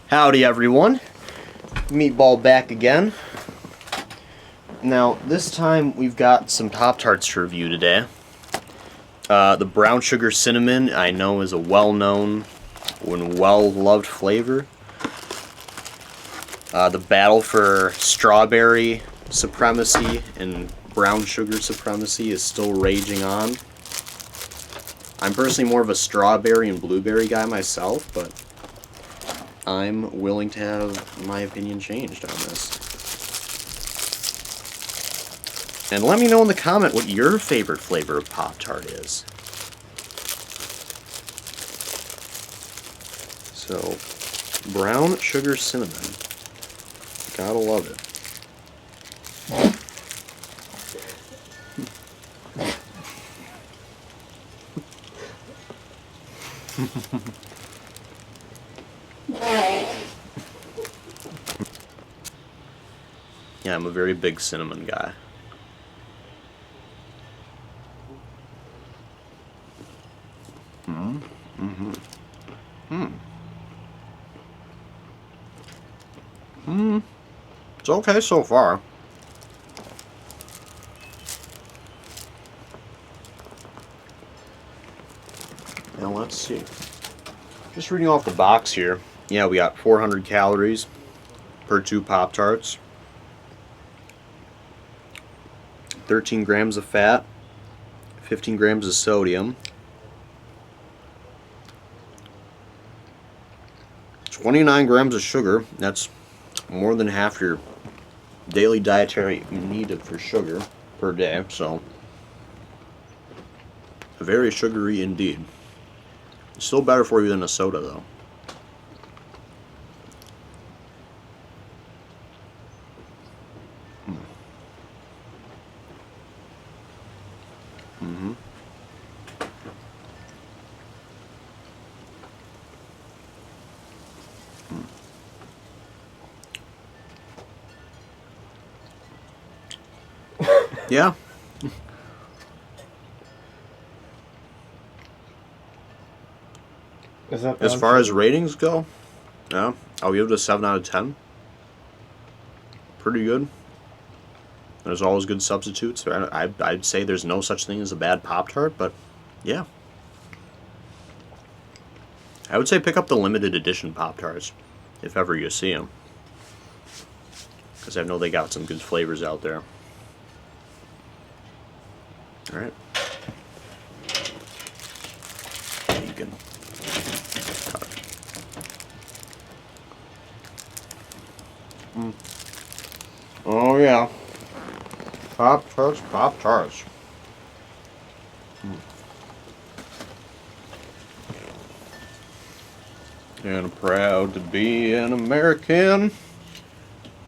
Howdy everyone, Meatball back again. Now this time we've got some Pop-Tarts to review today. The Brown Sugar Cinnamon I know is a well-known and well-loved flavor. The battle for strawberry supremacy and brown sugar supremacy is still raging on. I'm personally more of a strawberry and blueberry guy myself, but I'm willing to have my opinion changed on this. And let me know in the comment what your favorite flavor of Pop-Tart is. So, Brown Sugar Cinnamon. Gotta love it. Yeah, I'm a very big cinnamon guy. It's okay so far. Now let's see. Just reading off the box here. Yeah, we got 400 calories per 2 Pop-Tarts. 13 grams of fat, 15 grams of sodium, 29 grams of sugar. That's more than half your daily dietary need for sugar per day, so very sugary indeed. It's still better for you than a soda though. Yeah. Is that as far as ratings go, yeah, I'll give it a 7 out of 10. Pretty good. There's always good substitutes. I'd say there's no such thing as a bad Pop-Tart, but yeah. I would say pick up the limited edition Pop-Tarts if ever you see them, because I know they got some good flavors out there. Alright. You can cut it. Oh yeah. Pop-Tarts, Pop-Tarts. And proud to be an American.